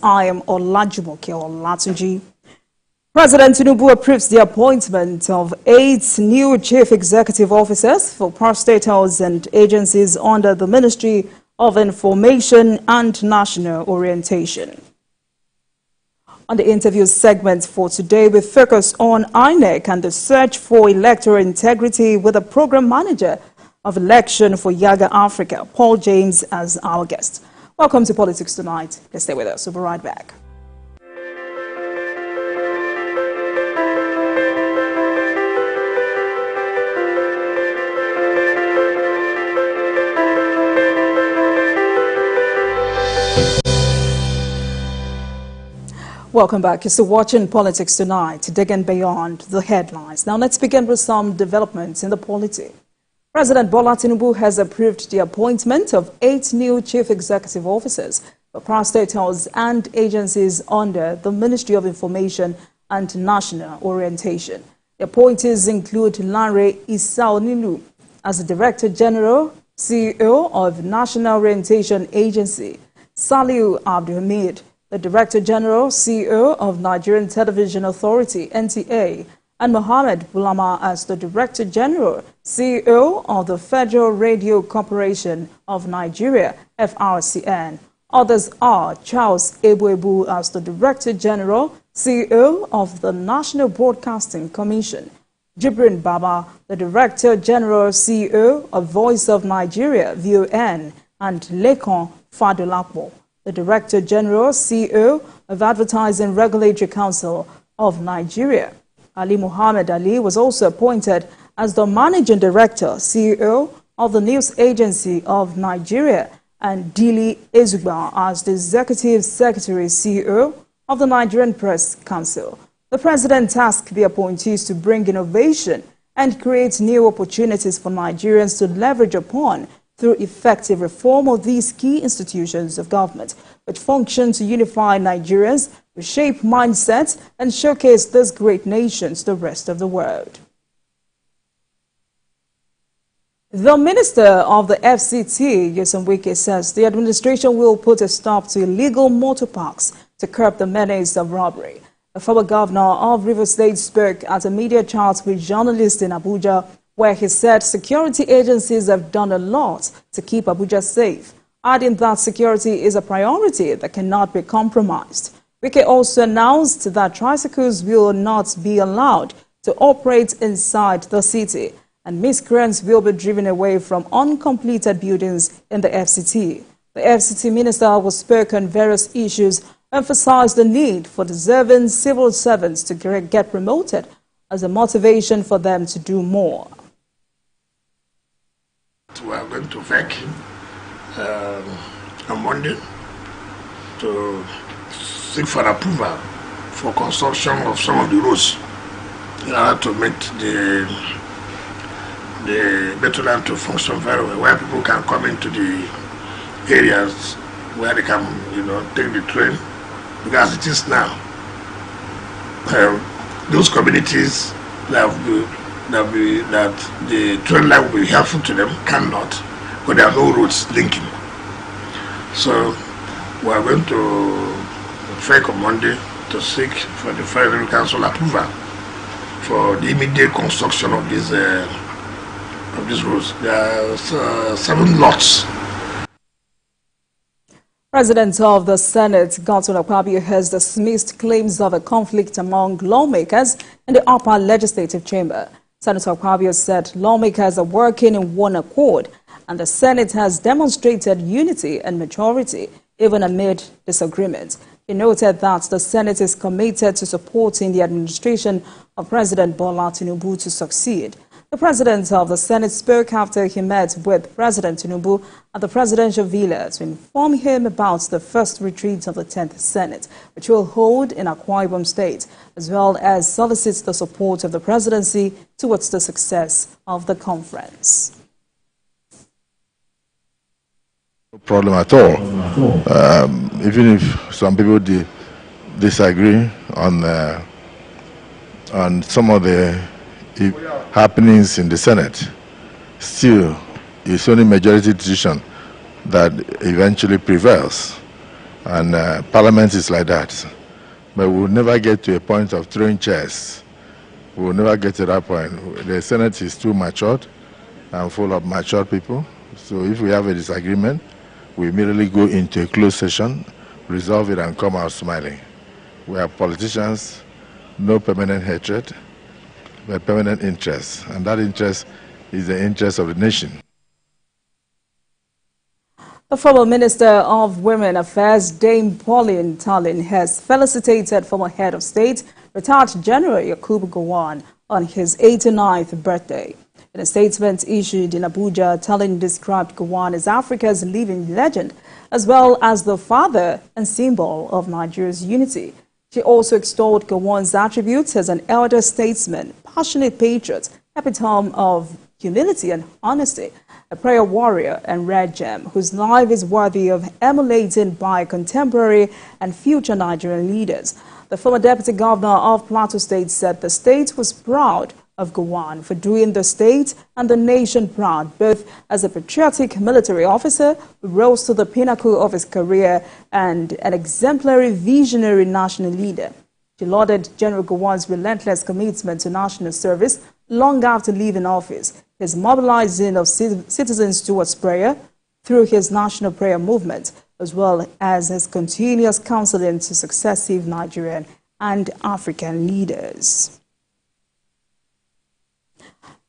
I am Olajumoke Olatunji. President Tinubu approves the appointment of 8 new chief executive officers for parastatals and agencies under the Ministry of Information and National Orientation. On the interview segment for today, we focus on INEC and the search for electoral integrity with the program manager of election for Yaga Africa, Paul James, as our guest. Welcome to Politics Tonight. Please stay with us. We'll be right back. Welcome back. You're still watching Politics Tonight, digging beyond the headlines. Now let's begin with some developments in the polity. President Bola Tinubu has approved the appointment of 8 new chief executive officers for parastatals and agencies under the Ministry of Information and National Orientation. The appointees include Lanre Isaonilu as the Director General, CEO of National Orientation Agency, Saliu Abdulhamid, the Director General, CEO of Nigerian Television Authority, NTA, and Mohammed Bulama as the Director General, CEO of the Federal Radio Corporation of Nigeria, FRCN. Others are Charles Ebuebu as the Director General, CEO of the National Broadcasting Commission, Jibrin Baba, the Director General, CEO of Voice of Nigeria, VON, and Lekon Fadolapo, the Director General, CEO of Advertising Regulatory Council of Nigeria. Ali Muhammad Ali was also appointed as the Managing Director, CEO of the News Agency of Nigeria, and Dili Ezugba as the Executive Secretary, CEO of the Nigerian Press Council. The President tasked the appointees to bring innovation and create new opportunities for Nigerians to leverage upon through effective reform of these key institutions of government, which function to unify Nigerians, reshape mindsets, and showcase this great nation to the rest of the world. The Minister of the FCT, Nyesom Wike, says the administration will put a stop to illegal motor parks to curb the menace of robbery. The former governor of Rivers State spoke at a media chat with journalists in Abuja, where he said security agencies have done a lot to keep Abuja safe, adding that security is a priority that cannot be compromised. Wike also announced that tricycles will not be allowed to operate inside the city, and miscreants will be driven away from uncompleted buildings in the FCT. The FCT minister will speak on various issues, emphasized the need for deserving civil servants to get promoted as a motivation for them to do more. We are going to VEC on Monday to seek for approval for construction of some of the roads in order to make the Electoral to function very well, where people can come into the areas where they can, take the train. Because it is now, those communities that the train line will be helpful to them cannot, because there are no roads linking. So we are going to VEC on Monday to seek for the Federal Council approval for the immediate construction of these roads. There are 7 lots. President of the Senate, Godwin Akpabio, has dismissed claims of a conflict among lawmakers in the upper legislative chamber. Senator Akpabio said lawmakers are working in one accord, and the Senate has demonstrated unity and majority, even amid disagreements. He noted that the Senate is committed to supporting the administration of President Bola Tinubu to succeed. The President of the Senate spoke after he met with President Tinubu at the presidential villa to inform him about the first retreat of the 10th Senate, which will hold in Akwa Ibom State, as well as solicit the support of the presidency towards the success of the conference. No problem at all. Even if some people disagree on some of the happenings in the Senate, still it's only majority decision that eventually prevails. And Parliament is like that. But we'll never get to a point of throwing chairs. We'll never get to that point. The Senate is too matured and full of mature people. So if we have a disagreement, we immediately go into a closed session, resolve it, and come out smiling. We are politicians, no permanent hatred, but permanent interest. And that interest is the interest of the nation. The former Minister of Women Affairs, Dame Pauline Talin, has felicitated former head of state, retired General Yakubu Gowon, on his 89th birthday. In a statement issued in Abuja, Talin described Gowon as Africa's living legend, as well as the father and symbol of Nigeria's unity. She also extolled Gowon's attributes as an elder statesman, passionate patriot, epitome of humility and honesty, a prayer warrior and rare gem whose life is worthy of emulating by contemporary and future Nigerian leaders. The former deputy governor of Plateau State said the state was proud of Gowon for doing the state and the nation proud, both as a patriotic military officer who rose to the pinnacle of his career and an exemplary visionary national leader. She lauded General Gowon's relentless commitment to national service long after leaving office, his mobilizing of citizens towards prayer through his national prayer movement, as well as his continuous counseling to successive Nigerian and African leaders.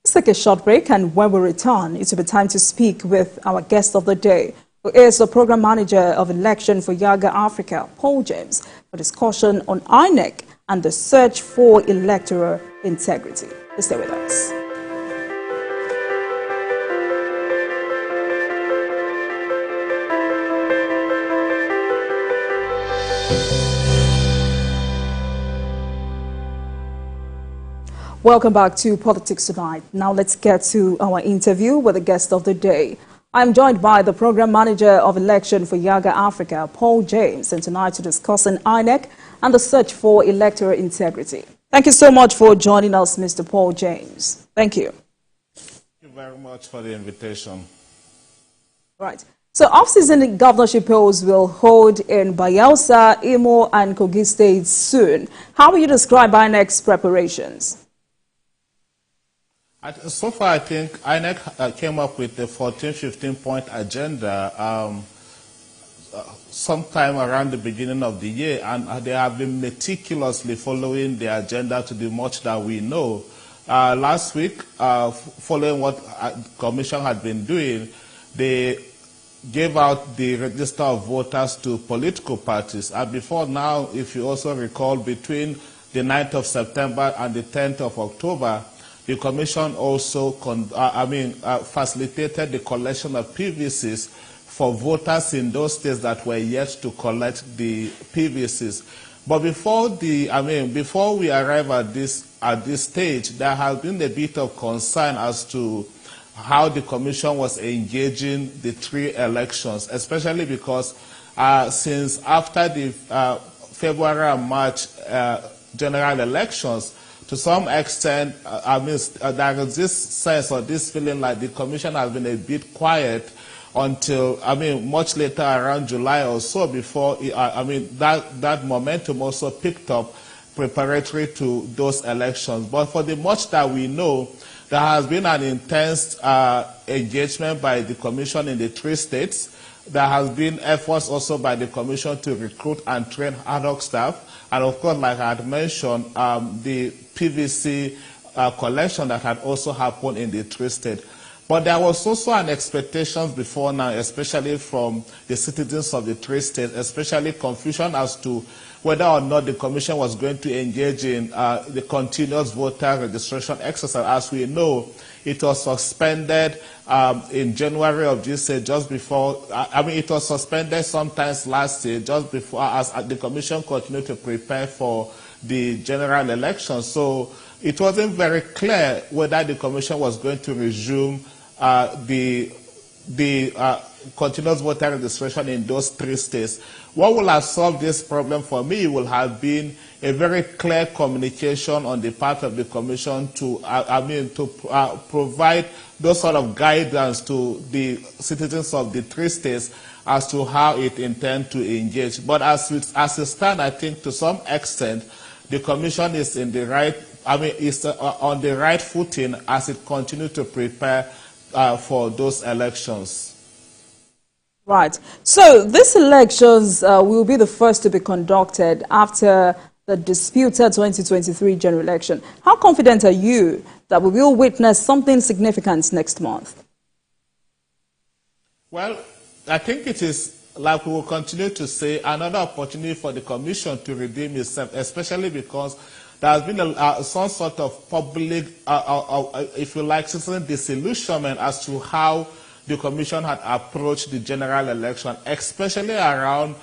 Let's take a short break, and when we return, it will be time to speak with our guest of the day, who is the program manager of Election for Younger Africa, Paul James, for discussion on INEC and the search for electoral integrity. Stay with us. Welcome back to Politics Tonight. Now let's get to our interview with the guest of the day. I'm joined by the Program Manager of Election for Younger Africa, Paul James, and tonight to discuss an INEC and the search for electoral integrity. Thank you so much for joining us, Mr. Paul James. Thank you. Thank you very much for the invitation. Right. So off-season governorship polls will hold in Bayelsa, Imo, and Kogi states soon. How will you describe INEC's preparations? So far, I think INEC came up with the 14-15-point agenda sometime around the beginning of the year, and they have been meticulously following the agenda to the much that we know. Last week, following what the Commission had been doing, they gave out the register of voters to political parties. And before now, if you also recall, between the 9th of September and the 10th of October, the Commission also facilitated the collection of PVCs for voters in those states that were yet to collect the PVCs. But before we arrive at this stage, there has been a bit of concern as to how the Commission was engaging the three elections, especially because since after the February and March general elections, to some extent, there is this sense or this feeling like the Commission has been a bit quiet until, much later around July or so before, that momentum also picked up preparatory to those elections. But for the much that we know, there has been an intense engagement by the Commission in the three states. There has been efforts also by the Commission to recruit and train ad hoc staff. And of course, like I had mentioned, the PVC collection that had also happened in the three states. But there was also an expectation before now, especially from the citizens of the three states, especially confusion as to whether or not the Commission was going to engage in the continuous voter registration exercise. As we know, it was suspended in January of this year, just before, it was suspended sometimes last year, just before, as the Commission continued to prepare for the general election. So it wasn't very clear whether the Commission was going to resume the continuous voter registration in those three states. What will have solved this problem for me will have been a very clear communication on the part of the Commission to, provide those sort of guidance to the citizens of the three states as to how it intends to engage. But as it stands, I think to some extent, the Commission is in the right, is on the right footing as it continues to prepare for those elections. Right. So these elections will be the first to be conducted after the disputed 2023 general election. How confident are you that we will witness something significant next month? Well, I think it is, like we will continue to say, another opportunity for the Commission to redeem itself, especially because there has been some sort of public, if you like, citizen disillusionment as to how the Commission had approached the general election, especially around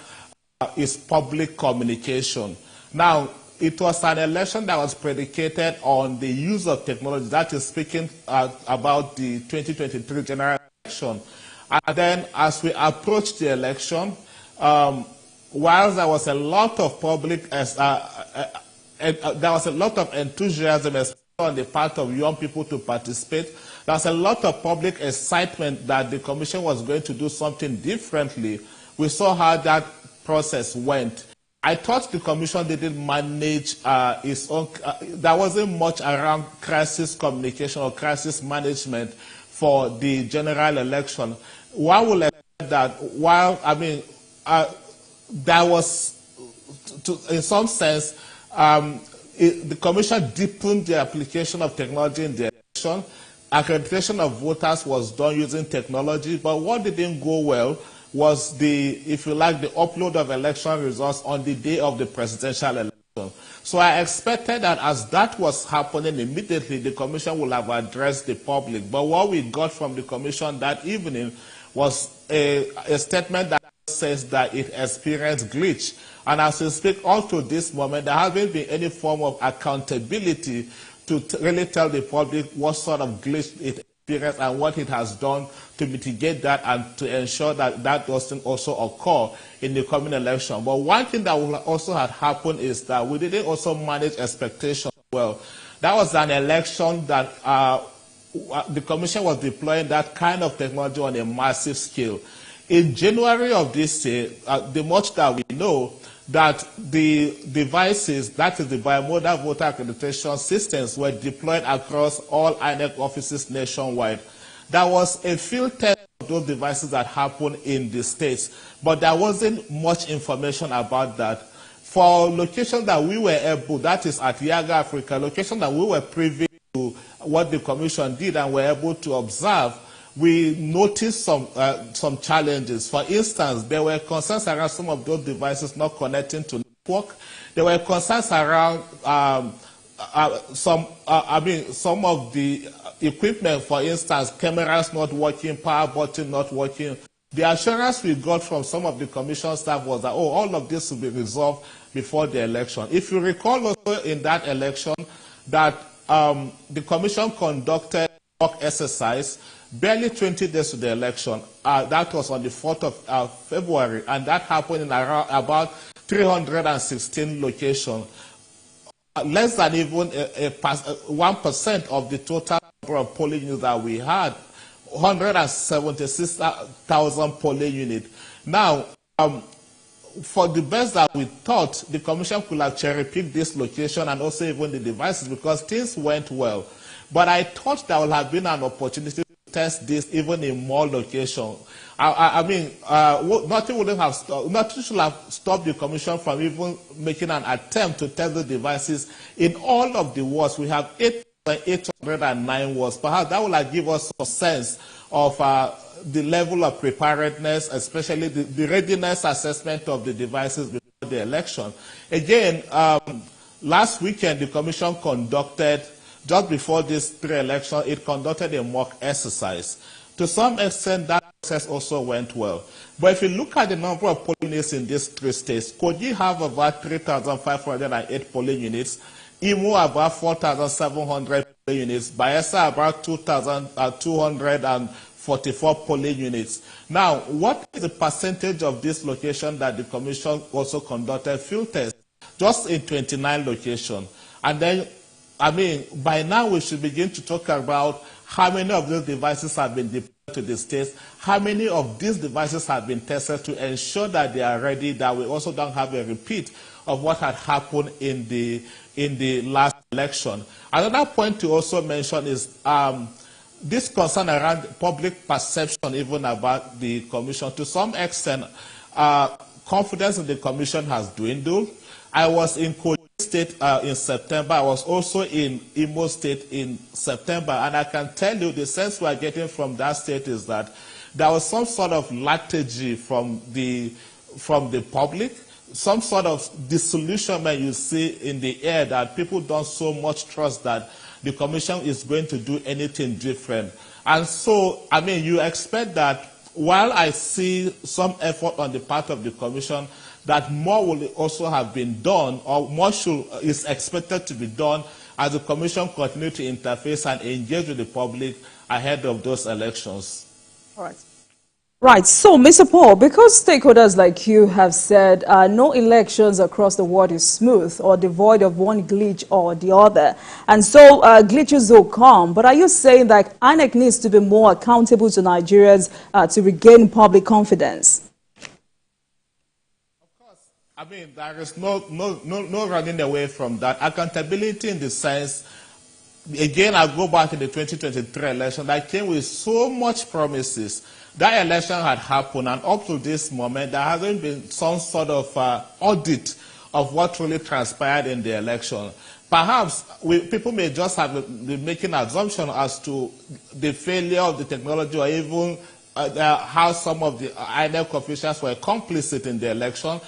its public communication. Now, it was an election that was predicated on the use of technology, that is speaking about the 2023 general election. And then, as we approached the election, while there was a lot of public, there was a lot of enthusiasm on the part of young people to participate, there was a lot of public excitement that the Commission was going to do something differently. We saw how that process went. I thought the Commission didn't manage its own, there wasn't much around crisis communication or crisis management for the general election. One will expect that while, there was, in some sense, the Commission deepened the application of technology in the election. Accreditation of voters was done using technology, but what didn't go well was the, if you like, the upload of election results on the day of the presidential election. So I expected that as that was happening immediately, the Commission would have addressed the public. But what we got from the Commission that evening was a statement that says that it experienced glitch. And as we speak up to this moment, there hasn't been any form of accountability to really tell the public what sort of glitch it experienced and what it has done to mitigate that and to ensure that that doesn't also occur in the coming election. But one thing that will also have happened is that we didn't also manage expectations well. That was an election that the Commission was deploying that kind of technology on a massive scale. In January of this year, the much that we know, that the devices, that is the bimodal voter accreditation systems, were deployed across all INEC offices nationwide. There was a field test of those devices that happened in the states, but there wasn't much information about that. For locations that we were able, that is at Yaga Africa, locations that we were privy to what the Commission did and were able to observe, we noticed some challenges. For instance, there were concerns around some of those devices not connecting to network. There were concerns around some of the equipment, for instance, cameras not working, power button not working. The assurance we got from some of the Commission staff was that, oh, all of this will be resolved before the election. If you recall also in that election that the Commission conducted a mock exercise barely 20 days to the election. That was on the 4th of February, and that happened in around about 316 locations. Less than even 1% of the total number of polling units that we had, 176,000 polling units. Now, for the best that we thought, the Commission could have cherry-picked this location and also even the devices because things went well. But I thought there would have been an opportunity to test this even in more locations. Nothing should have stopped the Commission from even making an attempt to test the devices in all of the wards. We have 809 wards. Perhaps that will give us some sense of the level of preparedness, especially the readiness assessment of the devices before the election. Again, last weekend the Commission conducted, just before this pre-election, it conducted a mock exercise. To some extent, that process also went well. But if you look at the number of polling units in these three states, Kogi have about 3,508 polling units, Imo about 4,700 polling units, Bayelsa about 2,244 polling units. Now, what is the percentage of this location that the Commission also conducted field tests? Just in 29 locations. And then, by now we should begin to talk about how many of those devices have been deployed to the states, how many of these devices have been tested to ensure that they are ready, that we also don't have a repeat of what had happened in the last election. Another point to also mention is this concern around public perception even about the commission. To some extent, confidence in the commission has dwindled. I was in Kogi State in September. I was also in Imo State in September, and I can tell you the sense we are getting from that state is that there was some sort of lethargy from the public, some sort of disillusionment you see in the air that people don't so much trust that the commission is going to do anything different. And so, I mean, you expect that while I see some effort on the part of the commission, that more will also have been done, or more is expected to be done as the commission continues to interface and engage with the public ahead of those elections. All right. Right. So, Mr. Paul, because stakeholders like you have said no elections across the world is smooth or devoid of one glitch or the other, and so glitches will come. But are you saying that INEC needs to be more accountable to Nigerians to regain public confidence? Of course. I mean, there is no running away from that. Accountability in the sense, again, I go back to the 2023 election that came with so much promises. That election had happened, and up to this moment, there hasn't been some sort of audit of what really transpired in the election. Perhaps people may just have been making assumptions as to the failure of the technology, or even how some of the INEC officials were complicit in the election.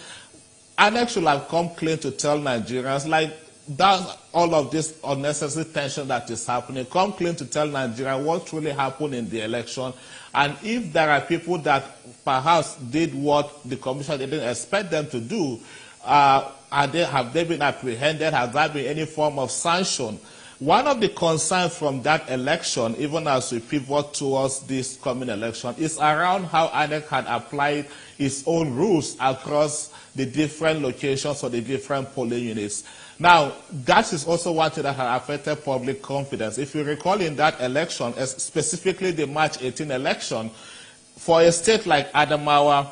INEC should have come clean to tell Nigerians, like, that all of this unnecessary tension that is happening, come clean to tell Nigeria what really happened in the election. And if there are people that perhaps did what the commission didn't expect them to do, have they been apprehended? Has there been any form of sanction? One of the concerns from that election, even as we pivot towards this coming election, is around how INEC had applied its own rules across the different locations or the different polling units. Now, that is also one thing that has affected public confidence. If you recall in that election, specifically the March 18 election, for a state like Adamawa,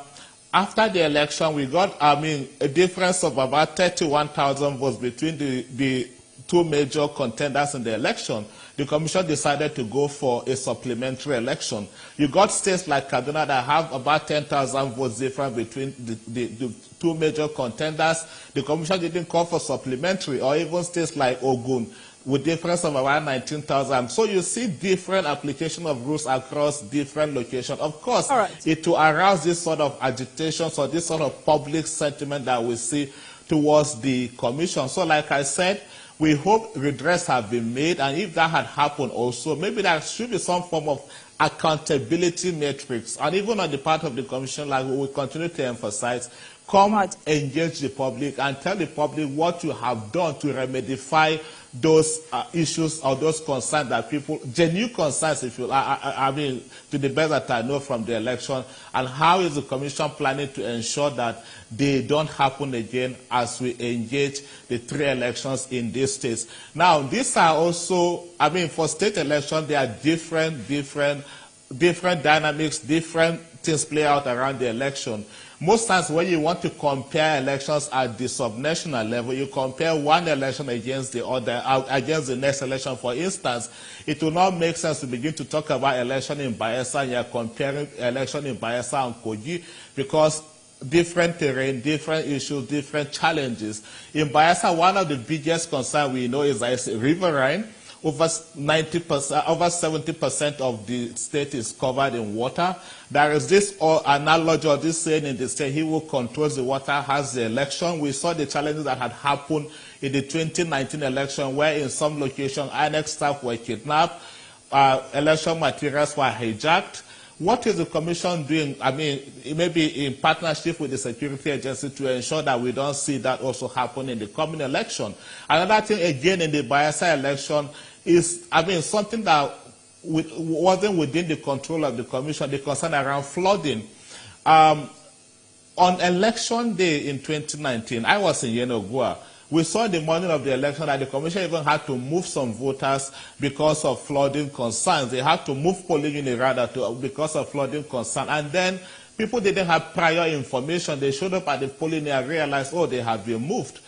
after the election, we got, a difference of about 31,000 votes between the two major contenders in the election. The commission decided to go for a supplementary election. You got states like Kaduna that have about 10,000 votes different between the two major contenders. The commission didn't call for supplementary, or even states like Ogun with difference of around 19,000. So you see different application of rules across different locations. Of course, it will arouse this sort of agitation, or this sort of public sentiment that we see towards the commission. So like I said, we hope redress have been made, and if that had happened also, maybe there should be some form of accountability matrix, and even on the part of the commission, like we will continue to emphasize, engage the public and tell the public what you have done to remedify those issues or those concerns that people, genuine concerns, if you, to the best that I know from the election, and how is the commission planning to ensure that they don't happen again as we engage the 3 elections in these states. Now, these are also, for state elections, there are different dynamics, different things play out around the election. Most times when you want to compare elections at the subnational level, you compare one election against the other, against the next election. For instance, it will not make sense to begin to talk about election in Bayelsa and you're comparing election in Bayelsa and Kogi, because different terrain, different issues, different challenges. In Bayelsa, one of the biggest concerns we know is that it's riverine. Over 90%, over 70% of the state is covered in water. There is this analogy or this saying in the state, he who controls the water has the election. We saw the challenges that had happened in the 2019 election, where in some locations, INEC staff were kidnapped, election materials were hijacked. What is the commission doing, maybe in partnership with the security agency, to ensure that we don't see that also happen in the coming election? Another thing, again, in the Bayelsa election is, something that wasn't within the control of the commission, the concern around flooding. On election day in 2019, I was in Yenogua. We saw in the morning of the election that the commission even had to move some voters because of flooding concerns. They had to move polling units rather because of flooding concerns. And then people didn't have prior information. They showed up at the polling unit and realized, oh, they have been moved.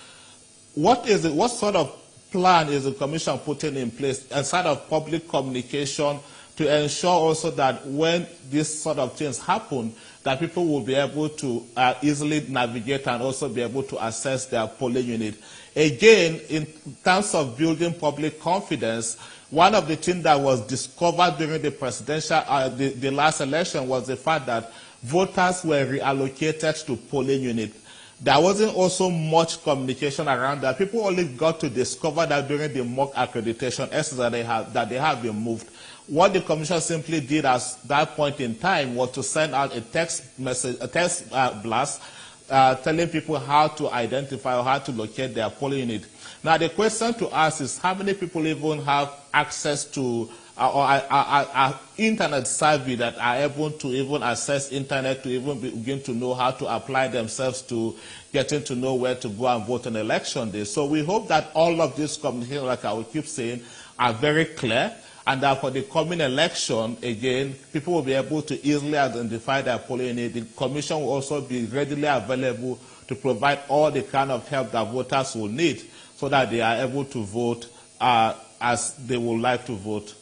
What sort of plan is the commission putting in place aside of public communication to ensure also that when this sort of things happen, that people will be able to easily navigate and also be able to access their polling unit? Again, in terms of building public confidence, one of the things that was discovered during the presidential, the last election was the fact that voters were reallocated to polling units. There wasn't also much communication around that. People only got to discover that during the mock accreditation exercise that they have been moved. What the commission simply did at that point in time was to send out a text message, a text blast, telling people how to identify or how to locate their polling unit. Now the question to ask is how many people even have access to or internet savvy that are able to even access internet to even begin to know how to apply themselves to getting to know where to go and vote on election day. So we hope that all of these communications, like I will keep saying, are very clear, and that for the coming election, again, people will be able to easily identify their polling unit. The commission will also be readily available to provide all the kind of help that voters will need so that they are able to vote as they would like to vote.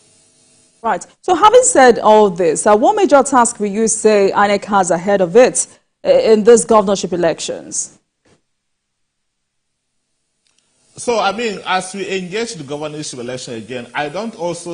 Right. So having said all this, what major task will you say INEC has ahead of it in these governorship elections? So, I mean, as we engage the governorship election again, I don't also,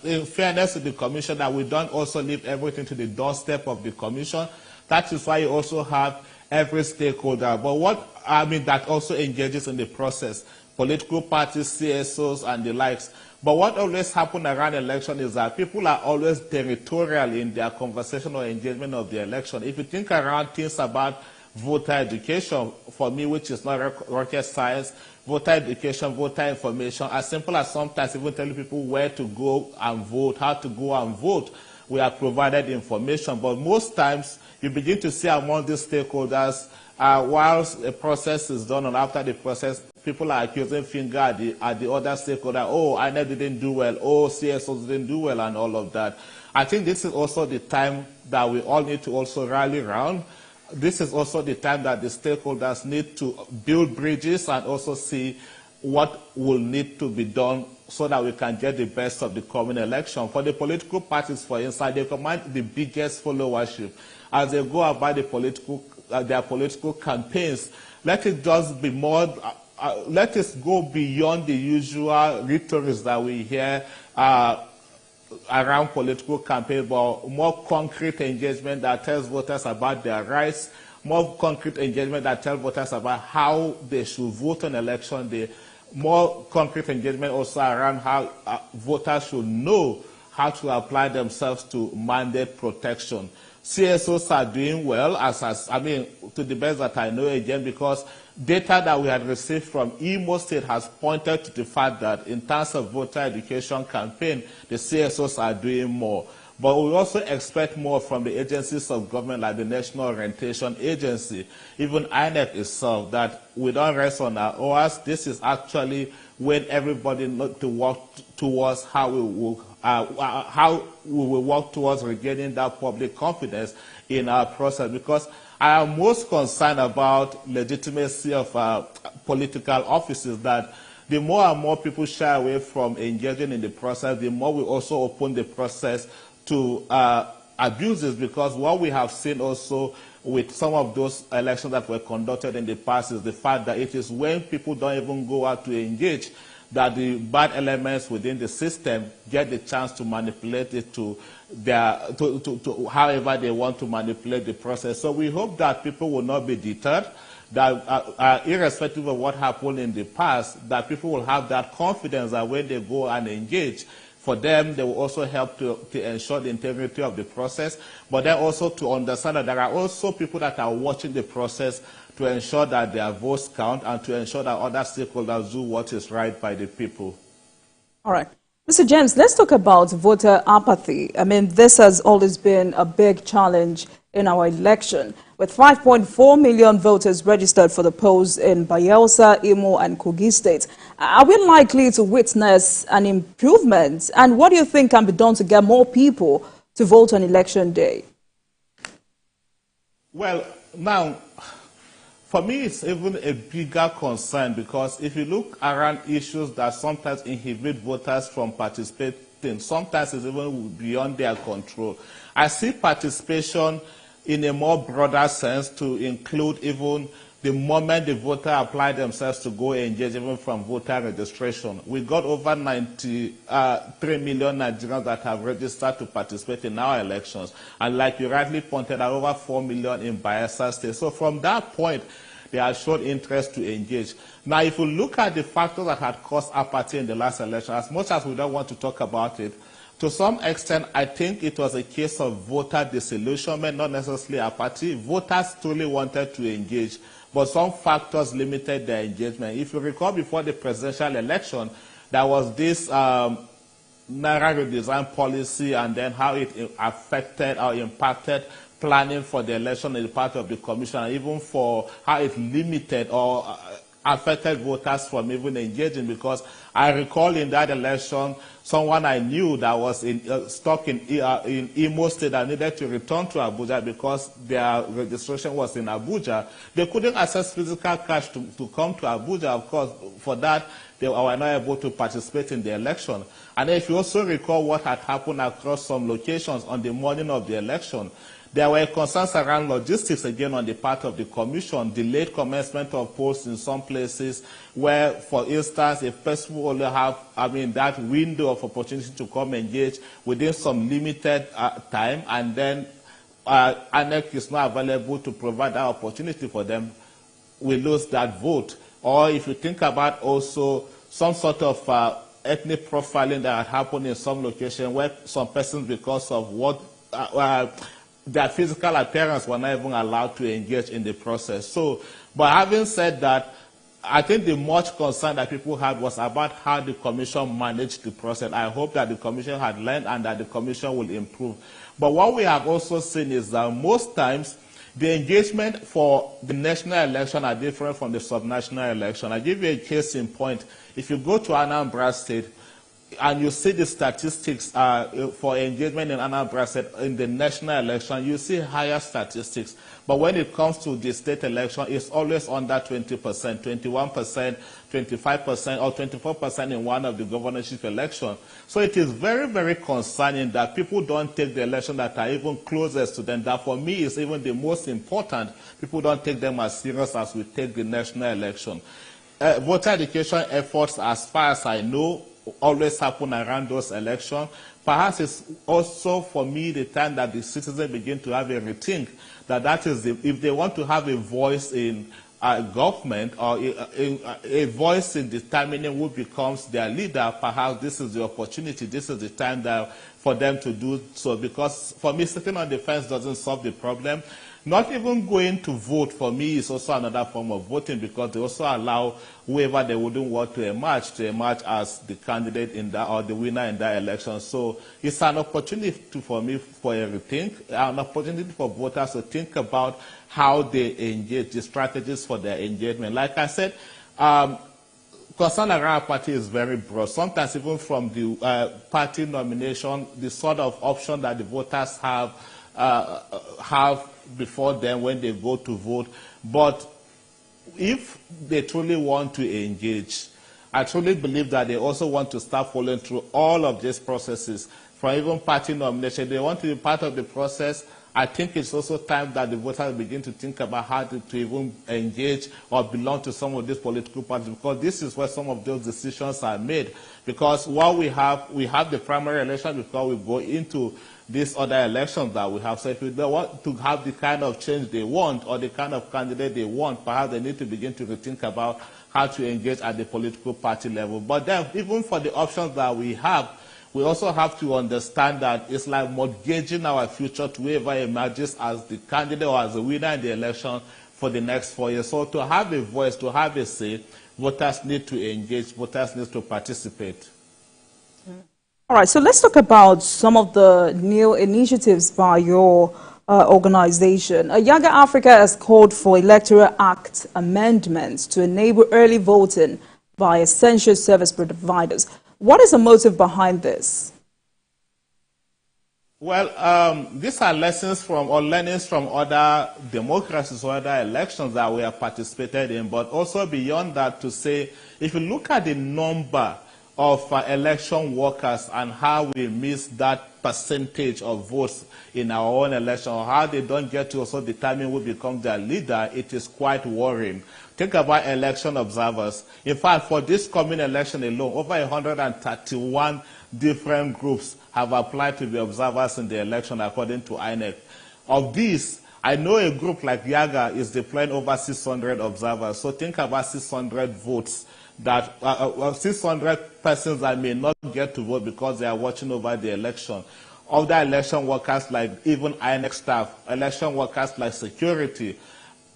in fairness to the commission, that we don't also leave everything to the doorstep of the commission. That is why you also have every stakeholder. But what, I mean, that also engages in the process, political parties, CSOs, and the likes. But what always happens around election is that people are always territorial in their conversation or engagement of the election. If you think around things about voter education, for me, which is not rocket science, voter education, voter information, as simple as sometimes even telling people where to go and vote, how to go and vote, we have provided information. But most times, you begin to see among these stakeholders, whilst a process is done and after the process, people are accusing finger at the other stakeholder. Oh, INEC didn't do well. Oh, CSOs didn't do well, and all of that. I think this is also the time that we all need to also rally around. This is also the time that the stakeholders need to build bridges and also see what will need to be done so that we can get the best of the coming election. For the political parties, for instance, they command the biggest followership. As they go about their political campaigns, let it just be more, let us go beyond the usual rhetoric that we hear around political campaigns, but more concrete engagement that tells voters about their rights, more concrete engagement that tells voters about how they should vote on election day, more concrete engagement also around how voters should know how to apply themselves to mandate protection. CSOs are doing well, I mean, to the best that I know, again, because data that we had received from Imo State has pointed to the fact that in terms of voter education campaign, the CSOs are doing more. But we also expect more from the agencies of government like the National Orientation Agency, even INEC itself, that we don't rest on our oars. This is actually when everybody needs to work towards how we will work towards regaining that public confidence in our process. Because I am most concerned about legitimacy of political offices, that the more and more people shy away from engaging in the process, the more we also open the process to abuses, because what we have seen also with some of those elections that were conducted in the past is the fact that it is when people don't even go out to engage that the bad elements within the system get the chance to manipulate it to however they want to manipulate the process. So we hope that people will not be deterred, that irrespective of what happened in the past, that people will have that confidence that when they go and engage, for them, they will also help to ensure the integrity of the process, but then also to understand that there are also people that are watching the process to ensure that their votes count and to ensure that other stakeholders do what is right by the people. All right. Mr. James, let's talk about voter apathy. I mean, this has always been a big challenge in our election. With 5.4 million voters registered for the polls in Bayelsa, Imo, and Kogi states, are we likely to witness an improvement? And what do you think can be done to get more people to vote on election day? Well, now, for me, it's even a bigger concern, because if you look around issues that sometimes inhibit voters from participating, sometimes it's even beyond their control. I see participation in a more broader sense to include even the moment the voter apply themselves to go engage, even from voter registration. We got over 93 million Nigerians that have registered to participate in our elections. And like you rightly pointed out, over 4 million in Bayelsa State. So from that point, they have shown interest to engage. Now, if you look at the factors that had caused apathy in the last election, as much as we don't want to talk about it, to some extent, I think it was a case of voter disillusionment, not necessarily apathy. Voters truly wanted to engage, but some factors limited their engagement. If you recall, before the presidential election, there was this Naira redesign policy, and then how it affected or impacted planning for the election in the part of the commission, and even for how it limited or affected voters from even engaging. Because I recall in that election, someone I knew that was stuck in Imo State that needed to return to Abuja because their registration was in Abuja. They couldn't access physical cash to come to Abuja. Of course, for that, they were not able to participate in the election. And if you also recall what had happened across some locations on the morning of the election, there were concerns around logistics again on the part of the commission, delayed commencement of polls in some places where, for instance, if person will only have, that window of opportunity to come engage within some limited time, and then INEC is not available to provide that opportunity for them, we lose that vote. Or if you think about also some sort of ethnic profiling that had happened in some location where some persons, because of what their physical appearance, were not even allowed to engage in the process. So, but having said that, I think the much concern that people had was about how the commission managed the process. I hope that the commission had learned and that the commission will improve. But what we have also seen is that most times the engagement for the national election are different from the subnational election. I'll give you a case in point. If you go to Anambra State, and you see the statistics for engagement in Anambra State in the national election, you see higher statistics. But when it comes to the state election, it's always under 20%, 21%, 25%, or 24% in one of the governorship elections. So it is very, very concerning that people don't take the election that are even closest to them. That for me is even the most important. People don't take them as serious as we take the national election. Voter education efforts, as far as I know, always happen around those elections. Perhaps it's also, for me, the time that the citizens begin to have a rethink that is if they want to have a voice in government or a voice in determining who becomes their leader, perhaps this is the opportunity, this is the time for them to do so. Because for me, sitting on the fence doesn't solve the problem. Not even going to vote, for me, is also another form of voting, because they also allow whoever they wouldn't want to emerge as the candidate in that, or the winner in that election. So it's an opportunity for me for a rethink, an opportunity for voters to think about how they engage, the strategies for their engagement. Like I said, concern around party is very broad. Sometimes even from the party nomination, the sort of option that the voters have before them when they go to vote. But if they truly want to engage, I truly believe that they also want to start following through all of these processes, from even party nomination. They want to be part of the process. I think it's also time that the voters begin to think about how to even engage or belong to some of these political parties, because this is where some of those decisions are made. Because what we have the primary election before we go into these other elections that we have. So if they want to have the kind of change they want or the kind of candidate they want, perhaps they need to begin to rethink about how to engage at the political party level. But then, even for the options that we have, we also have to understand that it's like mortgaging our future to whoever emerges as the candidate or as the winner in the election for the next 4 years. So to have a voice, to have a say, voters need to engage, voters need to participate. All right, so let's talk about some of the new initiatives by your organization. Younger Africa has called for Electoral Act amendments to enable early voting by essential service providers. What is the motive behind this? Well, these are lessons from or learnings from other democracies or other elections that we have participated in, but also beyond that to say, if you look at the number of election workers and how we miss that percentage of votes in our own election, or how they don't get to also determine who becomes their leader, it is quite worrying. Think about election observers. In fact, for this coming election alone, over 131 different groups have applied to be observers in the election according to INEC. Of these, I know a group like Yaga is deploying over 600 observers. So think about 600 votes, that 600 persons that may not get to vote because they are watching over the election. Other election workers like even INEC staff, election workers like security.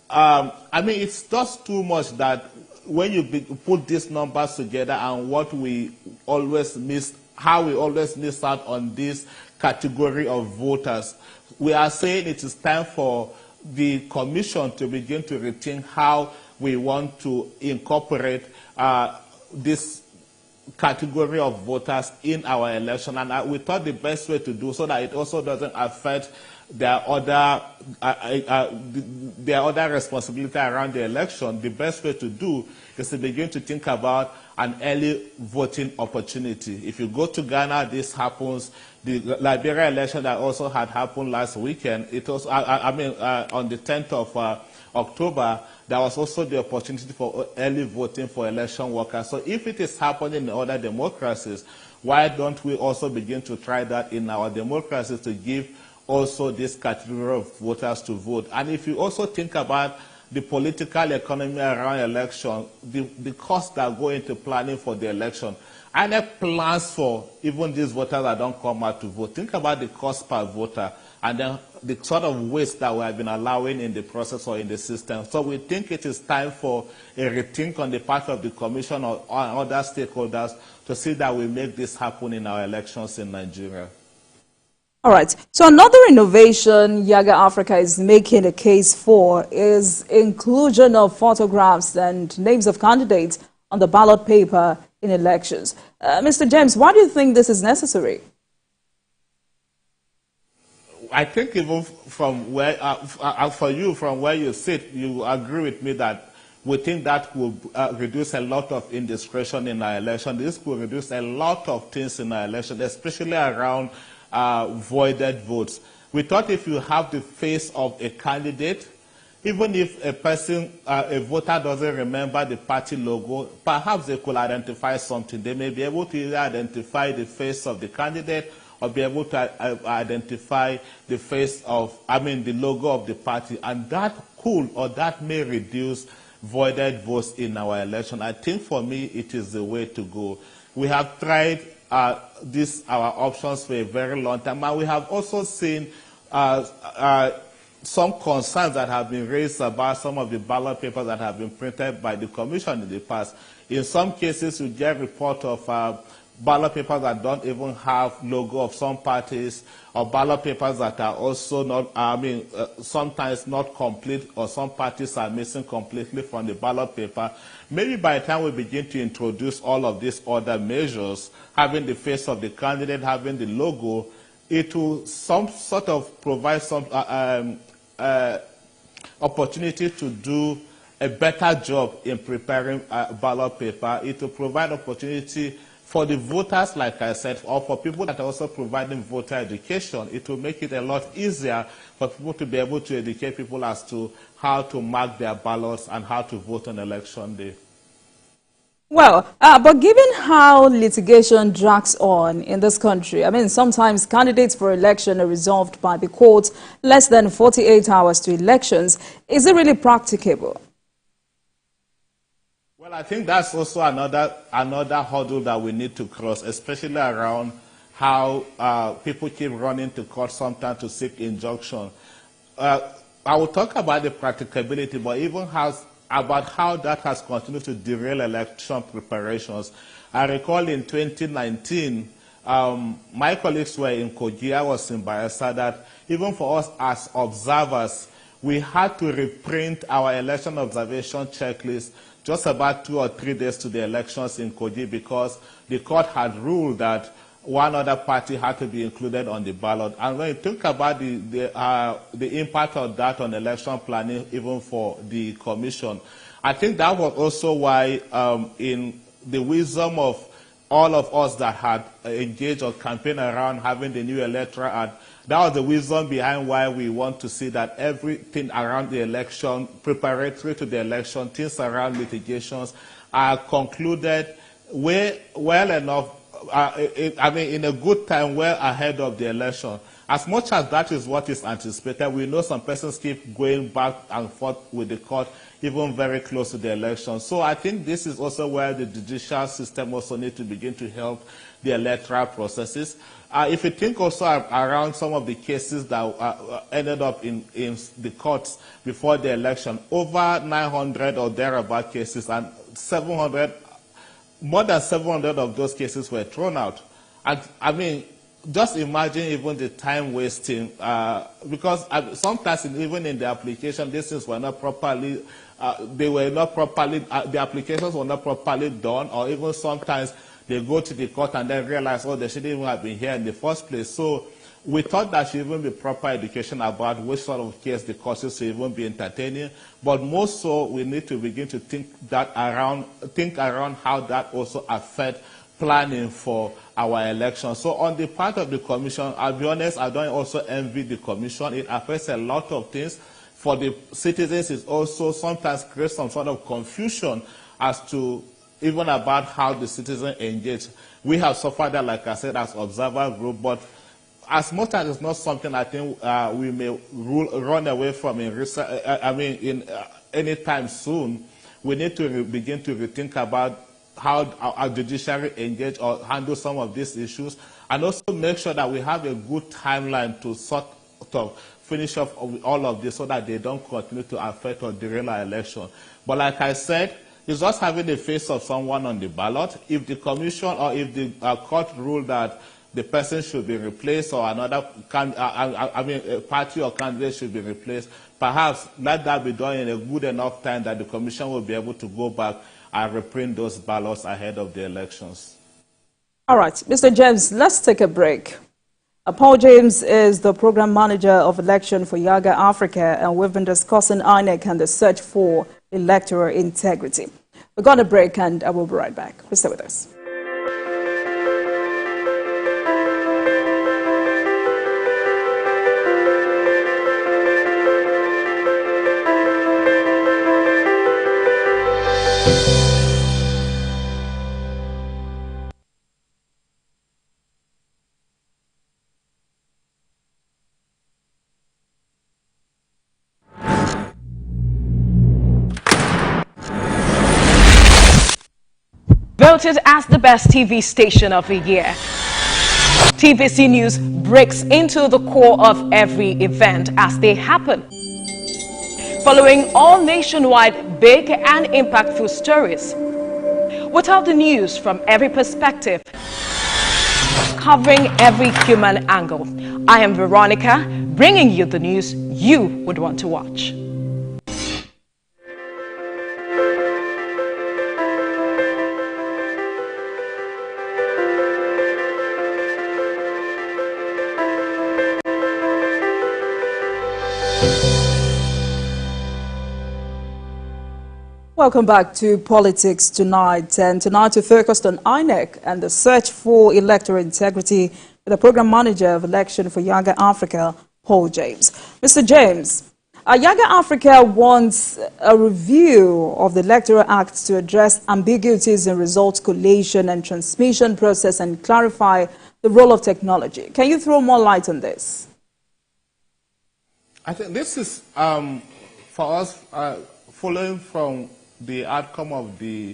I mean, it's just too much that when you put these numbers together and what we always miss, how we always miss out on this category of voters, we are saying it is time for the Commission to begin to rethink how we want to incorporate this category of voters in our election. And we thought the best way to do so that it also doesn't affect their other responsibility around the election, the best way to do is to begin to think about an early voting opportunity. If you go to Ghana, this happens. The Liberia election that also had happened last weekend, it was, on the 10th of October, there was also the opportunity for early voting for election workers. So if it is happening in other democracies, why don't we also begin to try that in our democracies to give also this category of voters to vote? And if you also think about the political economy around election, the costs that go into planning for the election, INEC plans for even these voters that don't come out to vote. Think about the cost per voter and then the sort of waste that we have been allowing in the process or in the system. So we think it is time for a rethink on the part of the Commission or other stakeholders to see that we make this happen in our elections in Nigeria. All right. So another innovation Yaga Africa is making a case for is inclusion of photographs and names of candidates on the ballot paper in elections. Mr. James, why do you think this is necessary? I think even from where, for you, from where you sit, you agree with me that we think that will reduce a lot of indiscretion in our election. This will reduce a lot of things in our election, especially around voided votes. We thought if you have the face of a candidate, even if a person, a voter doesn't remember the party logo, perhaps they could identify something. They may be able to either identify the face of the candidate or be able to identify the face of, the logo of the party. And that could, or that may reduce voided votes in our election. I think for me, it is the way to go. We have tried our options for a very long time. And we have also seen some concerns that have been raised about some of the ballot papers that have been printed by the Commission in the past. In some cases, we get report of ballot papers that don't even have logo of some parties, or ballot papers that are also not, sometimes not complete, or some parties are missing completely from the ballot paper. Maybe by the time we begin to introduce all of these other measures, having the face of the candidate, having the logo, it will some sort of provide some opportunity to do a better job in preparing ballot paper. It will provide opportunity for the voters, like I said, or for people that are also providing voter education. It will make it a lot easier for people to be able to educate people as to how to mark their ballots and how to vote on election day. Well, but given how litigation drags on in this country, sometimes candidates for election are resolved by the courts less than 48 hours to elections. Is it really practicable? Well, I think that's also another hurdle that we need to cross, especially around how people keep running to court sometimes to seek injunction. I will talk about the practicability, but even about how that has continued to derail election preparations. I recall in 2019, my colleagues were in Kogi, I was in Bayelsa, that even for us as observers, we had to reprint our election observation checklist just about 2 or 3 days to the elections in Kogi, because the court had ruled that one other party had to be included on the ballot. And when you think about the impact of that on election planning, even for the commission, I think that was also why, in the wisdom of all of us that had engaged or campaigned around having the new Electoral Act, that was the wisdom behind why we want to see that everything around the election, preparatory to the election, things around litigations, are concluded well enough, in a good time, well ahead of the election. As much as that is what is anticipated, we know some persons keep going back and forth with the court, even very close to the election. So I think this is also where the judicial system also needs to begin to help the electoral processes. If you think also around some of the cases that ended up in the courts before the election, over 900 or thereabout cases, and 700, more than 700 of those cases were thrown out. And I mean, just imagine even the time wasting, because sometimes even in the application, these things were not properly, the applications were not properly done, or even sometimes they go to the court and then realize, oh, they shouldn't even have been here in the first place. So we thought that should even be proper education about which sort of case the causes should even be entertaining. But more so, we need to begin to think around how that also affects planning for our election. So on the part of the commission, I'll be honest, I don't also envy the commission. It affects a lot of things. For the citizens, it also sometimes creates some sort of confusion as to even about how the citizen engage. We have suffered that, like I said, as observer group, but as much as it's not something I think we may run away from in anytime soon, we need to begin to rethink about how our judiciary engage or handle some of these issues, and also make sure that we have a good timeline to sort of finish off all of this so that they don't continue to affect or derail our election. But like I said, it's just having the face of someone on the ballot. If the commission or if the court ruled that the person should be replaced or another a party or candidate should be replaced, perhaps let that be done in a good enough time that the commission will be able to go back and reprint those ballots ahead of the elections. All right, Mr. James, let's take a break. Paul James is the program manager of election for Yaga Africa, and we've been discussing INEC and the search for electoral integrity. We're going to break, and I will be right back. Please stay with us. Voted as the best TV station of the year. TVC News breaks into the core of every event as they happen. Following all nationwide big and impactful stories. Without the news from every perspective. Covering every human angle. I am Veronica, bringing you the news you would want to watch. Welcome back to Politics Tonight. And tonight we focused on INEC and the search for electoral integrity with the program manager of election for Yaga Africa, Paul James. Mr. James, Yaga Africa wants a review of the Electoral Act to address ambiguities in results collation and transmission process and clarify the role of technology. Can you throw more light on this? I think this is, for us, following from the outcome of the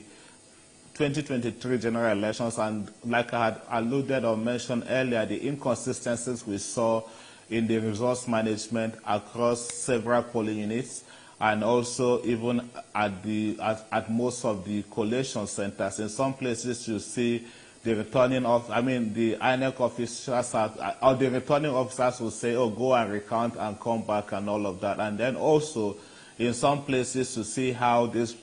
2023 general elections, and like I had alluded or mentioned earlier, the inconsistencies we saw in the resource management across several polling units, and also even at most of the collation centers. In some places you see the returning of, I mean, the INEC officers or the returning officers will say, oh, go and recount and come back and all of that. And then also, in some places, to see how these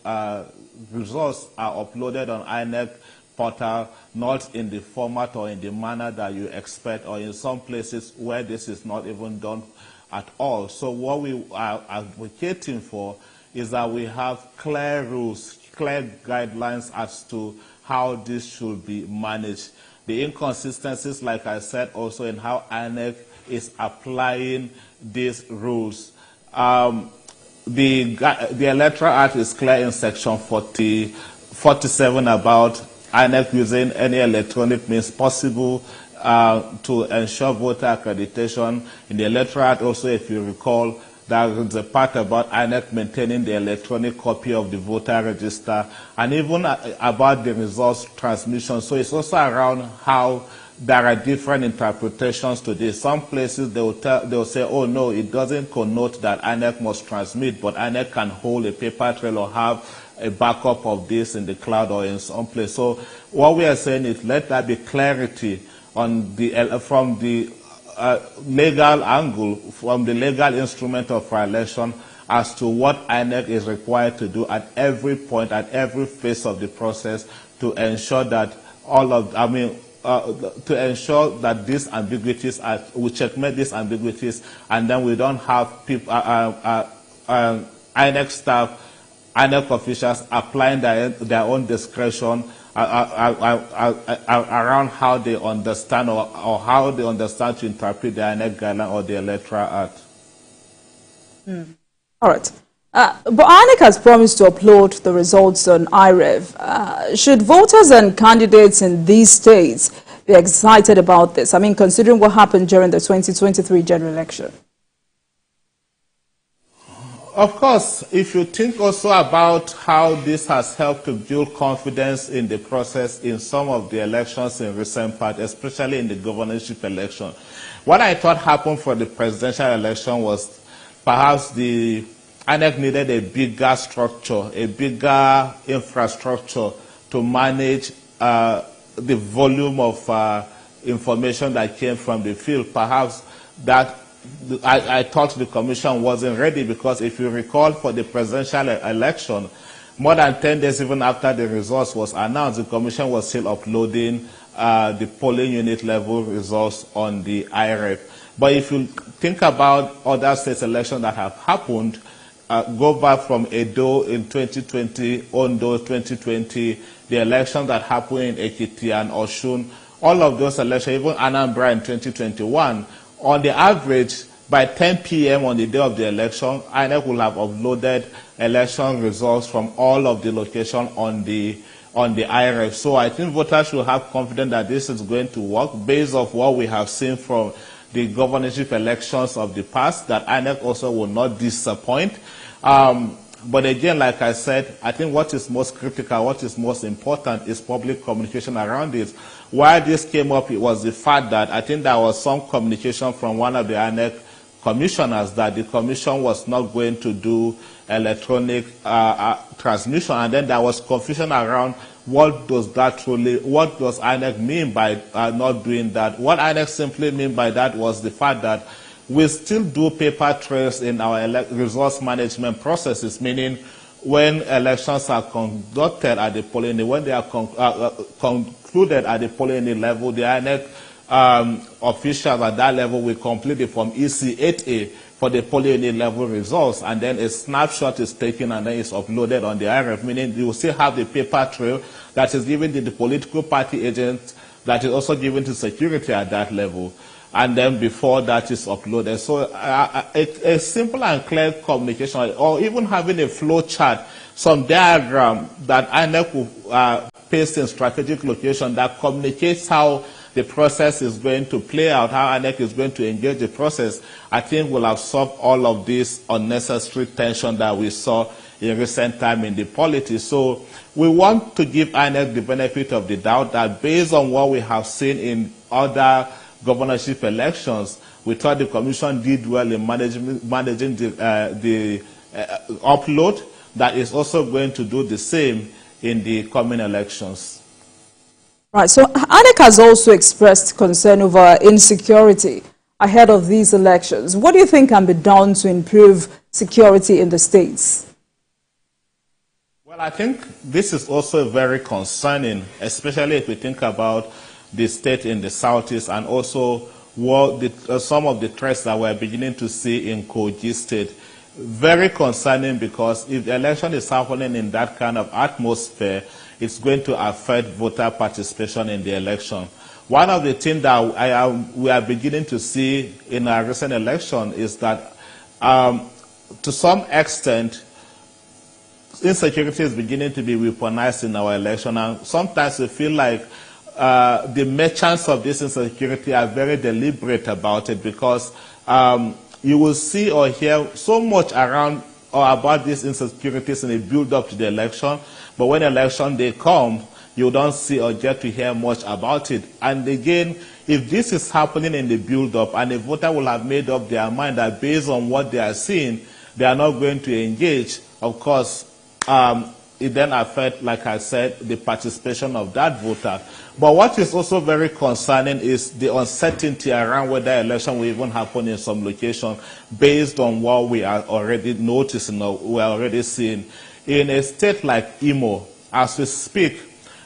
results are uploaded on INEC portal, not in the format or in the manner that you expect, or in some places where this is not even done at all. So what we are advocating for is that we have clear rules, clear guidelines as to how this should be managed. The inconsistencies, like I said, also in how INEC is applying these rules. The Electoral Act is clear in section 47 about INEC using any electronic means possible to ensure voter accreditation. In the Electoral Act also, if you recall, there is a part about INEC maintaining the electronic copy of the voter register, and even about the results transmission. So it's also around how there are different interpretations to this. Some places they will say, oh no, it doesn't connote that INEC must transmit, but INEC can hold a paper trail or have a backup of this in the cloud or in some place. So what we are saying is let there be clarity on the from the legal angle, from the legal instrument of our election, as to what INEC is required to do at every point, at every phase of the process, to ensure that all of, to ensure that these ambiguities are, we checkmate these ambiguities, and then we don't have people, INEC staff, INEC officials applying their own discretion around how they understand or how they understand to interpret the INEC guideline or the Electoral Act. All right. But INEC has promised to upload the results on IREV. Should voters and candidates in these states be excited about this? I mean, considering what happened during the 2023 general election. Of course, if you think also about how this has helped to build confidence in the process in some of the elections in recent past, especially in the governorship election. What I thought happened for the presidential election was perhaps the INEC needed a bigger structure, a bigger infrastructure to manage the volume of information that came from the field. Perhaps that I thought the commission wasn't ready, because if you recall, for the presidential election, more than 10 days even after the results was announced, the commission was still uploading the polling unit level results on the IREF. But if you think about other state elections that have happened, go back from Edo in 2020, Ondo 2020, the election that happened in Ekiti and Osun, all of those elections, even Anambra in 2021, on the average, by 10 p.m. on the day of the election, INEC will have uploaded election results from all of the locations on the IRF. So I think voters should have confidence that this is going to work based on what we have seen from the governorship elections of the past, that INEC also will not disappoint. But again, like I said, I think what is most critical, what is most important is public communication around it. Why this came up, it was the fact that I think there was some communication from one of the INEC commissioners that the commission was not going to do electronic transmission, and then there was confusion around what does INEC mean by not doing that. What INEC simply mean by that was the fact that we still do paper trails in our resource management processes, meaning when elections are conducted at the polling unit, when they are concluded at the polling unit level, the INEC officials at that level will complete the Form EC8A for the polling unit level results, and then a snapshot is taken and then it's uploaded on the IRF, meaning you will still have the paper trail that is given to the political party agent, that is also given to security at that level, and then before that is uploaded. So a simple and clear communication, or even having a flow chart, some diagram that INEC will paste in strategic location that communicates how the process is going to play out, how INEC is going to engage the process, I think will have solved all of this unnecessary tension that we saw in recent time in the polity. So we want to give INEC the benefit of the doubt that based on what we have seen in other governorship elections, we thought the commission did well in managing the upload, that is also going to do the same in the coming elections. Right, so INEC has also expressed concern over insecurity ahead of these elections. What do you think can be done to improve security in the states? Well, I think this is also very concerning, especially if we think about the state in the southeast and also some of the threats that we're beginning to see in Kogi State. Very concerning because if the election is happening in that kind of atmosphere, it's going to affect voter participation in the election. One of the things that we are beginning to see in our recent election is that to some extent, insecurity is beginning to be weaponized in our election, and sometimes we feel like the merchants of this insecurity are very deliberate about it because you will see or hear so much around or about these insecurities in the build-up to the election, but when election day comes, you don't see or get to hear much about it. And again, if this is happening in the build-up and the voter will have made up their mind that based on what they are seeing, they are not going to engage, of course, it then affects, like I said, the participation of that voter. But what is also very concerning is the uncertainty around whether election will even happen in some location based on what we are already noticing or we are already seeing. In a state like Imo, as we speak,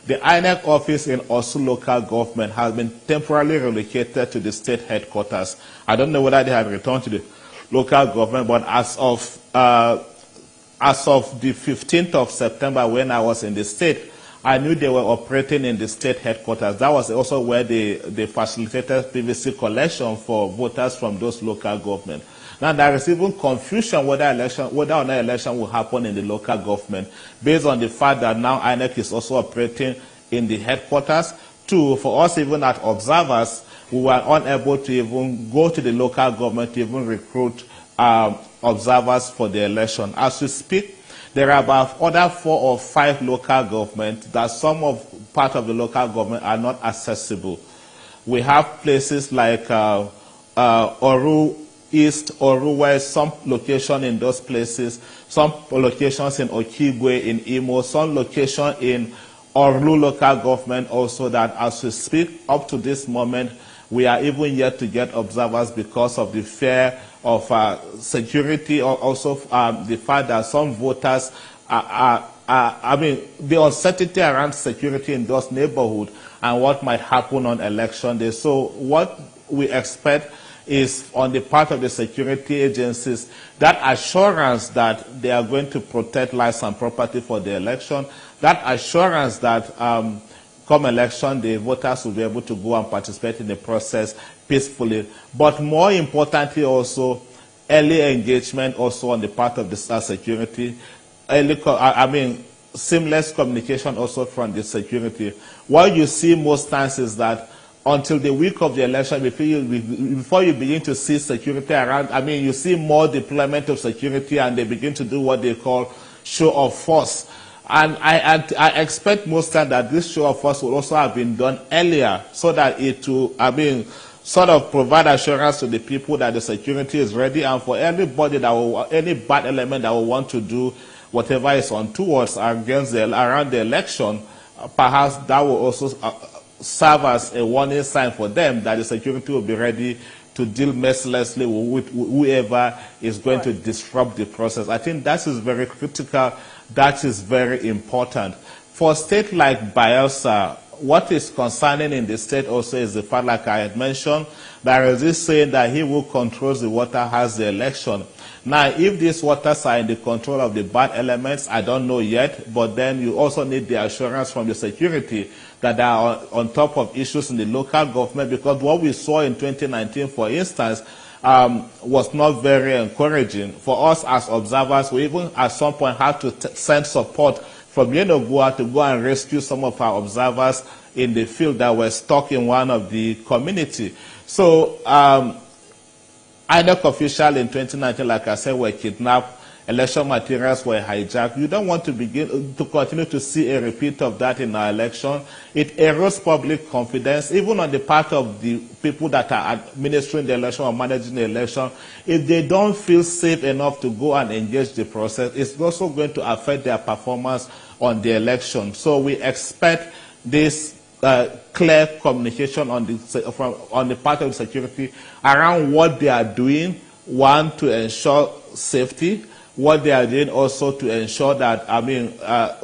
the INEC office in Osu local government has been temporarily relocated to the state headquarters. I don't know whether they have returned to the local government, but as of the 15th of September, when I was in the state, I knew they were operating in the state headquarters. That was also where they facilitated PVC collection for voters from those local government. Now, there is even confusion whether or not election will happen in the local government, based on the fact that now INEC is also operating in the headquarters. Two, for us even as observers, we were unable to even go to the local government to even recruit observers for the election. As we speak, there are about other 4 or 5 local governments that some of part of the local government are not accessible. We have places like Oru East, Oru West, some location in those places, some locations in Okigwe, in Imo, some location in Orlu local government also, that as we speak, up to this moment, we are even yet to get observers because of the fear of security, or also the fact that some voters the uncertainty around security in those neighborhoods and what might happen on election day. So what we expect is on the part of the security agencies, that assurance that they are going to protect lives and property for the election, that assurance that come election, the voters will be able to go and participate in the process peacefully. But more importantly also, early engagement also on the part of the security, seamless communication also from the security. What you see most times is that until the week of the election, before you begin to see security around, you see more deployment of security and they begin to do what they call show of force. And I expect most time that this show of force will also have been done earlier so that it will, sort of provide assurance to the people that the security is ready, and for anybody that will, any bad element that will want to do whatever is untoward around the election, perhaps that will also serve as a warning sign for them that the security will be ready to deal mercilessly with whoever is going to disrupt the process. I think that is very critical. That is very important. For a state like Bayelsa, what is concerning in the state also is the fact, like I had mentioned, there is this saying that he who controls the water has the election. Now, if these waters are in the control of the bad elements, I don't know yet, but then you also need the assurance from the security that they are on top of issues in the local government, because what we saw in 2019, for instance, was not very encouraging. For us as observers, we even at some point had to send support from Yenogua to go and rescue some of our observers in the field that were stuck in one of the community. So, INEC officials in 2019, like I said, were kidnapped, election materials were hijacked. You don't want to begin to continue to see a repeat of that in our election. It erodes public confidence, even on the part of the people that are administering the election or managing the election. If they don't feel safe enough to go and engage the process, it's also going to affect their performance on the election. So we expect this clear communication on the part of the security around what they are doing, one, to ensure safety, what they are doing also to ensure that,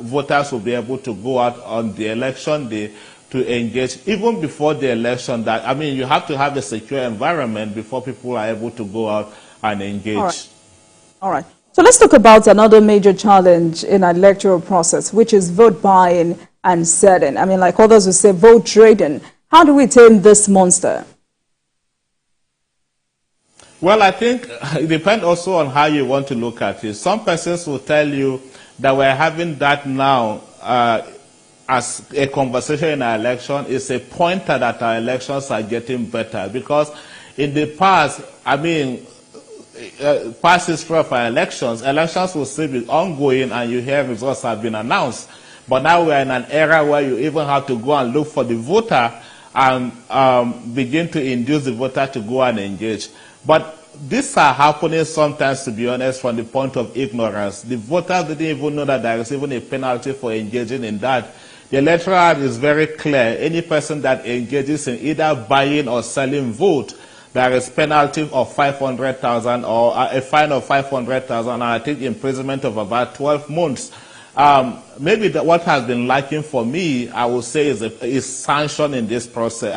voters will be able to go out on the election day to engage, even before the election. That, you have to have a secure environment before people are able to go out and engage. All right. So let's talk about another major challenge in our electoral process, which is vote buying and selling. Like others would say, vote trading. How do we tame this monster? Well, I think it depends also on how you want to look at it. Some persons will tell you that we're having that now as a conversation in our election. Is a pointer that our elections are getting better, because in the past, past history of our elections will still be ongoing and you hear results have been announced. But now we're in an era where you even have to go and look for the voter and begin to induce the voter to go and engage. But these are happening sometimes, to be honest, from the point of ignorance. The voters didn't even know that there is even a penalty for engaging in that. The Electoral Act is very clear. Any person that engages in either buying or selling vote, there is penalty of 500,000 or a fine of 500,000, and I think imprisonment of about 12 months. Maybe what has been lacking for me, I would say, is sanction in this process.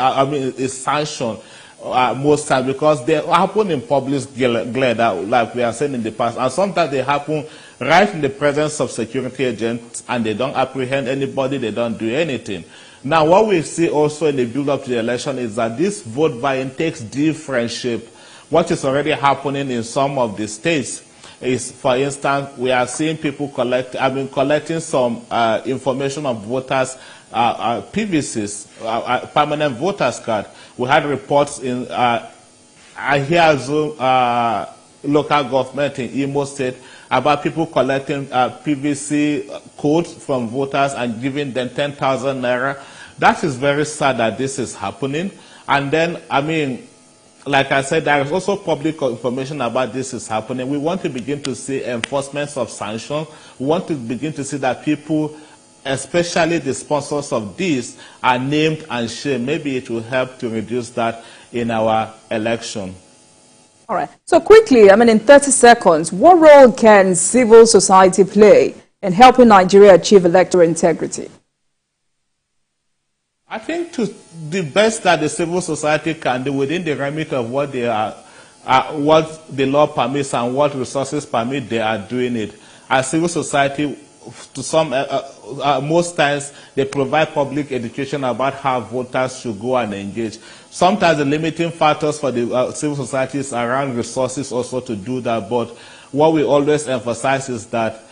Is sanction most times, because they happen in public glare, like we are saying in the past, and sometimes they happen right in the presence of security agents, and they don't apprehend anybody, they don't do anything. Now, what we see also in the build-up to the election is that this vote buying takes different shape. What is already happening in some of the states is, for instance, we are seeing people collecting some information of voters, PVCs, permanent voters card. We had reports in Ahiazu local government in Imo State about people collecting PVC codes from voters and giving them 10,000 naira. That is very sad that this is happening. And then, like I said, there is also public information about this is happening. We want to begin to see enforcements of sanctions. We want to begin to see that people, especially the sponsors of this, are named and shamed. Maybe it will help to reduce that in our election. All right. So quickly, in 30 seconds, what role can civil society play in helping Nigeria achieve electoral integrity? I think the best that the civil society can do within the remit of what they are, what the law permits and what resources permit, they are doing it. As civil society, to some, most times, they provide public education about how voters should go and engage. Sometimes the limiting factors for the civil society is around resources also to do that. But what we always emphasize is that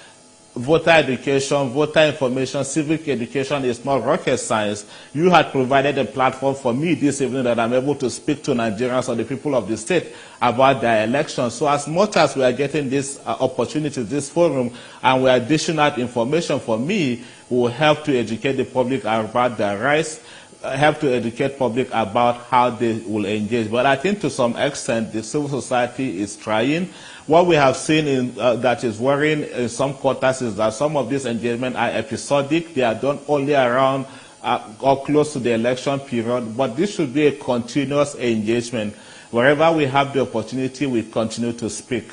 voter education, voter information, civic education is not rocket science. You had provided a platform for me this evening that I'm able to speak to Nigerians or the people of the state about their elections. So as much as we are getting this opportunity, this forum, and we are dishing out information for me, we will help to educate the public about their rights, help to educate public about how they will engage. But I think to some extent, the civil society is trying. What we have seen that is worrying in some quarters is that some of these engagements are episodic. They are done only around or close to the election period. But this should be a continuous engagement. Wherever we have the opportunity, we continue to speak.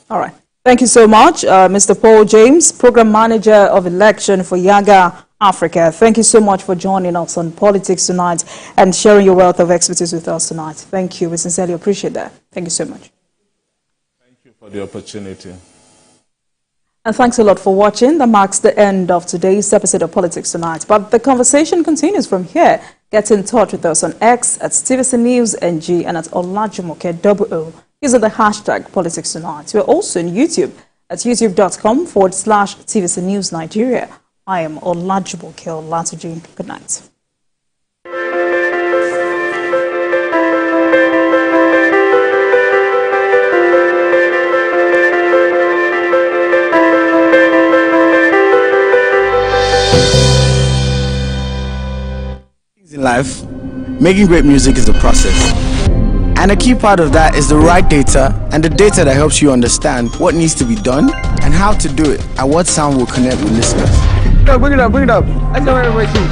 All right. Thank you so much, Mr. Paul James, Program Manager of Election for Yaga Africa. Thank you so much for joining us on Politics Tonight and sharing your wealth of expertise with us tonight. Thank you. We sincerely appreciate that. Thank you so much. For the opportunity. And thanks a lot for watching. That marks the end of today's episode of Politics Tonight. But the conversation continues from here. Get in touch with us on X at TVC News NG and at Olajumoke using the hashtag Politics Tonight. We're also on YouTube at youtube.com/TVC News Nigeria. I am Olajumoke Olatuji. Good night. In life, making great music is a process. And a key part of that is the right data and the data that helps you understand what needs to be done and how to do it and what sound will connect with listeners. Bring it up. That's what we're waiting.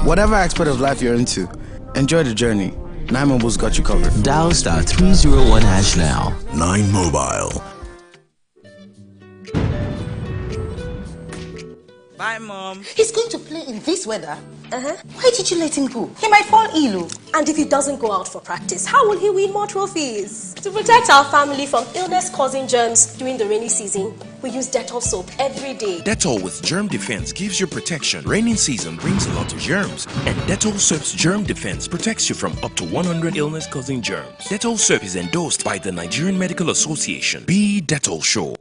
Whatever aspect of life you're into, enjoy the journey. 9 Mobile's got you covered. Dial *301# now. 9 Mobile. Bye, Mom. He's going to play in this weather? Why did you let him go? He might fall ill. And if he doesn't go out for practice, how will he win more trophies? To protect our family from illness-causing germs during the rainy season, we use Dettol soap every day. Dettol with germ defense gives you protection. Rainy season brings a lot of germs, and Dettol soap's germ defense protects you from up to 100 illness-causing germs. Dettol soap is endorsed by the Nigerian Medical Association. Be Dettol sure.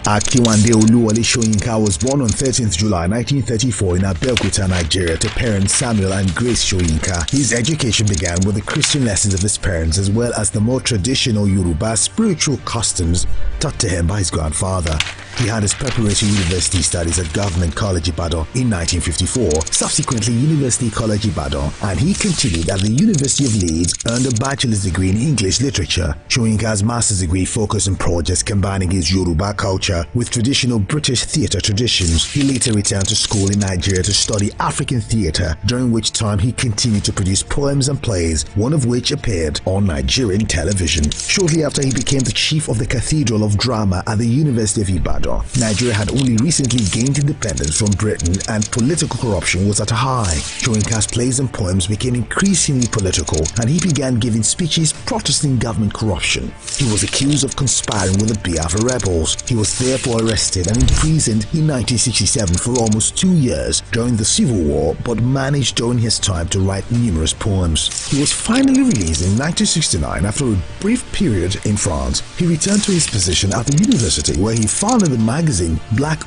Akiwande Oluwole Soyinka was born on 13th July 1934 in Abeokuta, Nigeria, to parents Samuel and Grace Soyinka. His education began with the Christian lessons of his parents as well as the more traditional Yoruba spiritual customs taught to him by his grandfather. He had his preparatory university studies at Government College Ibadan in 1954, subsequently University College Ibadan, and he continued at the University of Leeds, earned a bachelor's degree in English literature. Soyinka's master's degree focused on projects combining his Yoruba culture with traditional British theatre traditions. He later returned to school in Nigeria to study African theatre, during which time he continued to produce poems and plays, one of which appeared on Nigerian television. Shortly after, he became the chief of the Cathedral of Drama at the University of Ibadan. Nigeria had only recently gained independence from Britain and political corruption was at a high. Soyinka's plays and poems became increasingly political and he began giving speeches protesting government corruption. He was accused of conspiring with the Biafra rebels. He was therefore arrested and imprisoned in 1967 for almost 2 years during the Civil War, but managed during his time to write numerous poems. He was finally released in 1969 after a brief period in France. He returned to his position at the university where he founded the magazine Black